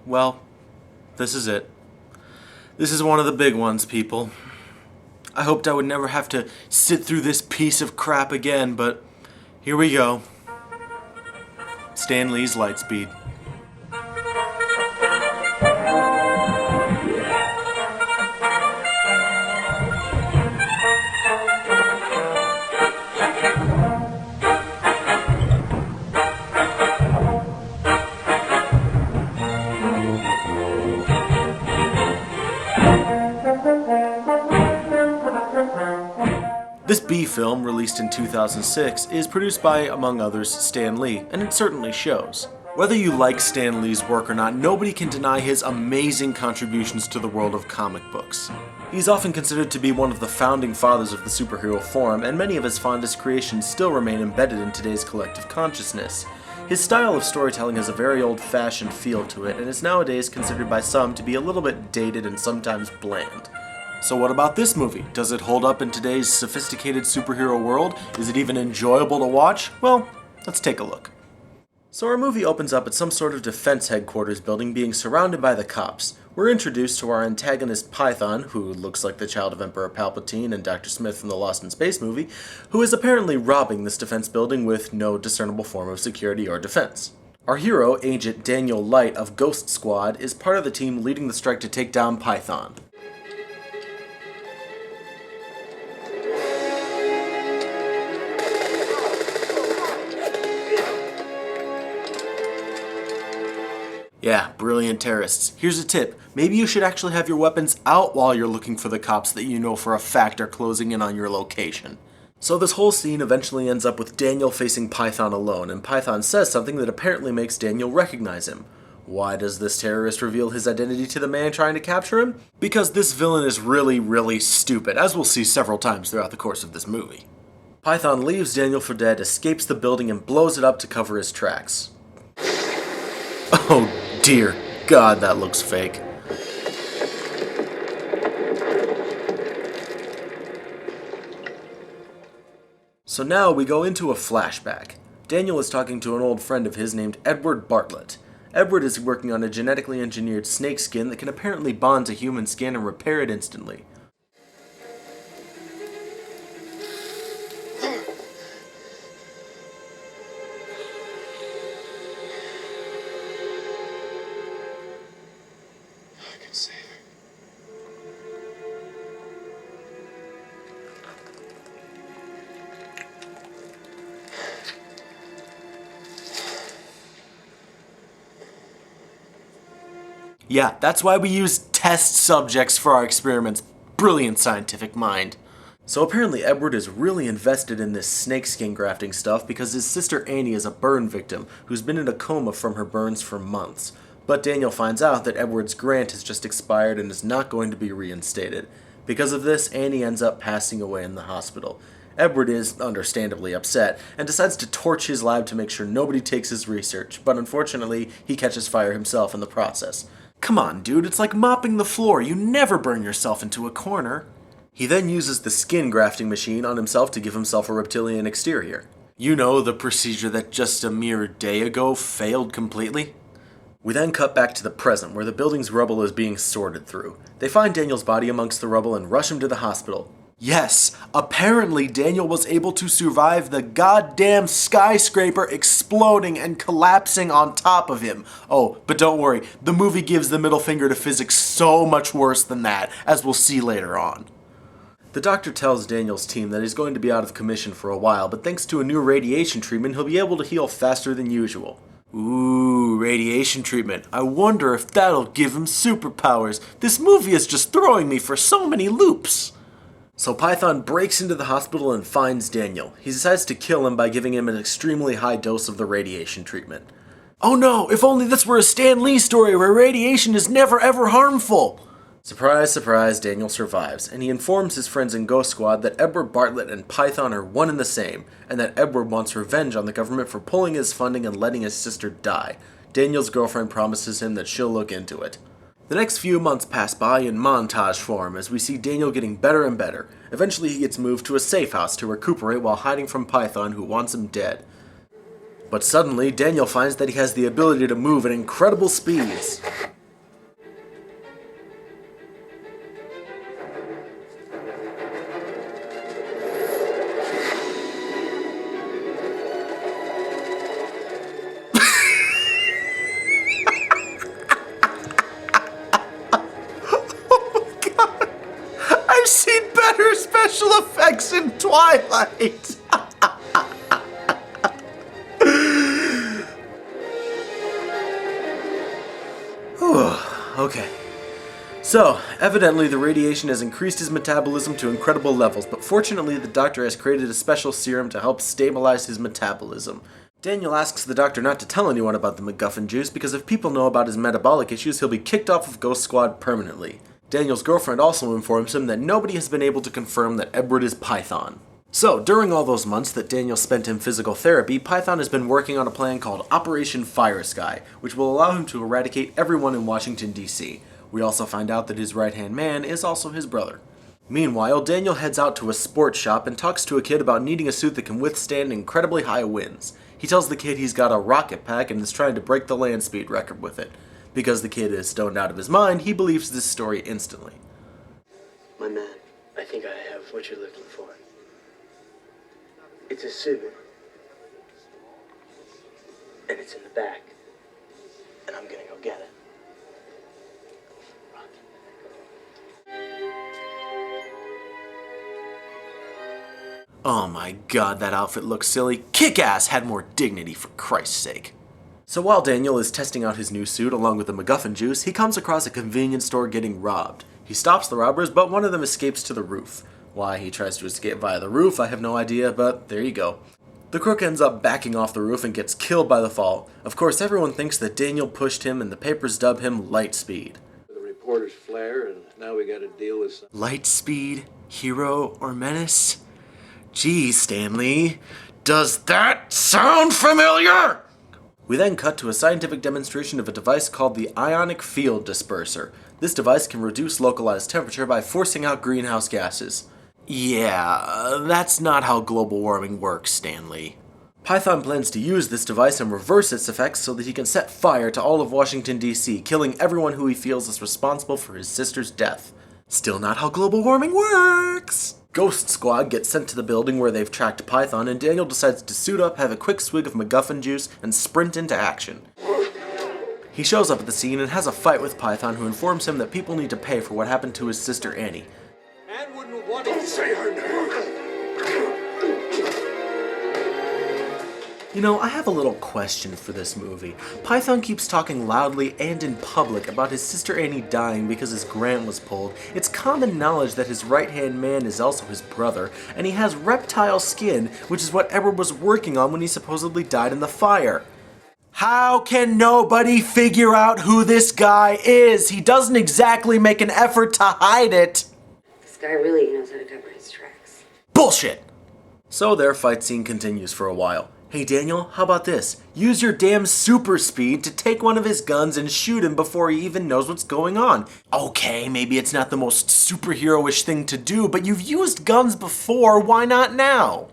well, this is it. This is one of the big ones, people. I hoped I would never have to sit through this piece of crap again, but here we go. Stan Lee's Lightspeed. This B film, released in 2006, is produced by, among others, Stan Lee, and it certainly shows. Whether you like Stan Lee's work or not, nobody can deny his amazing contributions to the world of comic books. He's often considered to be one of the founding fathers of the superhero form, and many of his fondest creations still remain embedded in today's collective consciousness. His style of storytelling has a very old-fashioned feel to it, and is nowadays considered by some to be a little bit dated and sometimes bland. So what about this movie? Does it hold up in today's sophisticated superhero world? Is it even enjoyable to watch? Well, let's take a look. So our movie opens up at some sort of defense headquarters building being surrounded by the cops. We're introduced to our antagonist Python, who looks like the child of Emperor Palpatine and Dr. Smith from the Lost in Space movie, who is apparently robbing this defense building with no discernible form of security or defense. Our hero, Agent Daniel Light of Ghost Squad, is part of the team leading the strike to take down Python. Yeah, brilliant terrorists. Here's a tip. Maybe you should actually have your weapons out while you're looking for the cops that you know for a fact are closing in on your location. So this whole scene eventually ends up with Daniel facing Python alone, and Python says something that apparently makes Daniel recognize him. Why does this terrorist reveal his identity to the man trying to capture him? Because this villain is really stupid, as we'll see several times throughout the course of this movie. Python leaves Daniel for dead, escapes the building, and blows it up to cover his tracks. Oh dear God, that looks fake. So now we go into a flashback. Daniel is talking to an old friend of his named Edward Bartlett. Edward is working on a genetically engineered snake skin that can apparently bond to human skin and repair it instantly. Yeah, that's why we use test subjects for our experiments. Brilliant scientific mind. So apparently Edward is really invested in this snakeskin grafting stuff because his sister Annie is a burn victim who's been in a coma from her burns for months. But Daniel finds out that Edward's grant has just expired and is not going to be reinstated. Because of this, Annie ends up passing away in the hospital. Edward is understandably upset and decides to torch his lab to make sure nobody takes his research, but unfortunately he catches fire himself in the process. Come on, dude, it's like mopping the floor. You never burn yourself into a corner. He then uses the skin grafting machine on himself to give himself a reptilian exterior. You know, the procedure that just a mere day ago failed completely? We then cut back to the present, where the building's rubble is being sorted through. They find Daniel's body amongst the rubble and rush him to the hospital. Yes, apparently Daniel was able to survive the goddamn skyscraper exploding and collapsing on top of him. Oh, but don't worry, the movie gives the middle finger to physics so much worse than that, as we'll see later on. The doctor tells Daniel's team that he's going to be out of commission for a while, but thanks to a new radiation treatment, he'll be able to heal faster than usual. Ooh, radiation treatment. I wonder if that'll give him superpowers. This movie is just throwing me for so many loops. So Python breaks into the hospital and finds Daniel. He decides to kill him by giving him an extremely high dose of the radiation treatment. Oh no, if only this were a Stan Lee story where radiation is never ever harmful! Surprise, surprise, Daniel survives, and he informs his friends in Ghost Squad that Edward Bartlett and Python are one and the same, and that Edward wants revenge on the government for pulling his funding and letting his sister die. Daniel's girlfriend promises him that she'll look into it. The next few months pass by in montage form as we see Daniel getting better and better. Eventually he gets moved to a safe house to recuperate while hiding from Python, who wants him dead. But suddenly Daniel finds that he has the ability to move at incredible speeds. effects in Twilight! Okay. So, evidently the radiation has increased his metabolism to incredible levels, but fortunately the doctor has created a special serum to help stabilize his metabolism. Daniel asks the doctor not to tell anyone about the MacGuffin juice because if people know about his metabolic issues, he'll be kicked off of Ghost Squad permanently. Daniel's girlfriend also informs him that nobody has been able to confirm that Edward is Python. So, during all those months that Daniel spent in physical therapy, Python has been working on a plan called Operation Fire Sky, which will allow him to eradicate everyone in Washington, D.C. We also find out that his right-hand man is also his brother. Meanwhile, Daniel heads out to a sports shop and talks to a kid about needing a suit that can withstand incredibly high winds. He tells the kid he's got a rocket pack and is trying to break the land speed record with it. Because the kid is stoned out of his mind, he believes this story instantly. My man, I think I have what you're looking for. It's a suit. And it's in the back. And I'm gonna go get it. Oh my god, that outfit looks silly. Kick-Ass had more dignity, for Christ's sake. So while Daniel is testing out his new suit along with the MacGuffin juice, he comes across a convenience store getting robbed. He stops the robbers, but one of them escapes to the roof. Why he tries to escape via the roof, I have no idea, but there you go. The crook ends up backing off the roof and gets killed by the fall. Of course, everyone thinks that Daniel pushed him and the papers dub him Lightspeed. The reporter's flare, and now we gotta deal with some... Lightspeed? Hero or menace? Gee, Stanley, does that sound familiar? We then cut to a scientific demonstration of a device called the Ionic Field Disperser. This device can reduce localized temperature by forcing out greenhouse gases. Yeah, that's not how global warming works, Stanley. Python plans to use this device and reverse its effects so that he can set fire to all of Washington, D.C., killing everyone who he feels is responsible for his sister's death. Still not how global warming works! Ghost Squad gets sent to the building where they've tracked Python, and Daniel decides to suit up, have a quick swig of MacGuffin juice, and sprint into action. He shows up at the scene and has a fight with Python, who informs him that people need to pay for what happened to his sister Annie. Anne wouldn't want to say her name. You know, I have a little question for this movie. Python keeps talking loudly and in public about his sister Annie dying because his grant was pulled. It's common knowledge that his right-hand man is also his brother, and he has reptile skin, which is what Edward was working on when he supposedly died in the fire. How can nobody figure out who this guy is? He doesn't exactly make an effort to hide it. This guy really knows how to cover his tracks. Bullshit! So their fight scene continues for a while. Hey Daniel, how about this? Use your damn super speed to take one of his guns and shoot him before he even knows what's going on. Okay, maybe it's not the most superhero-ish thing to do, but you've used guns before, why not now?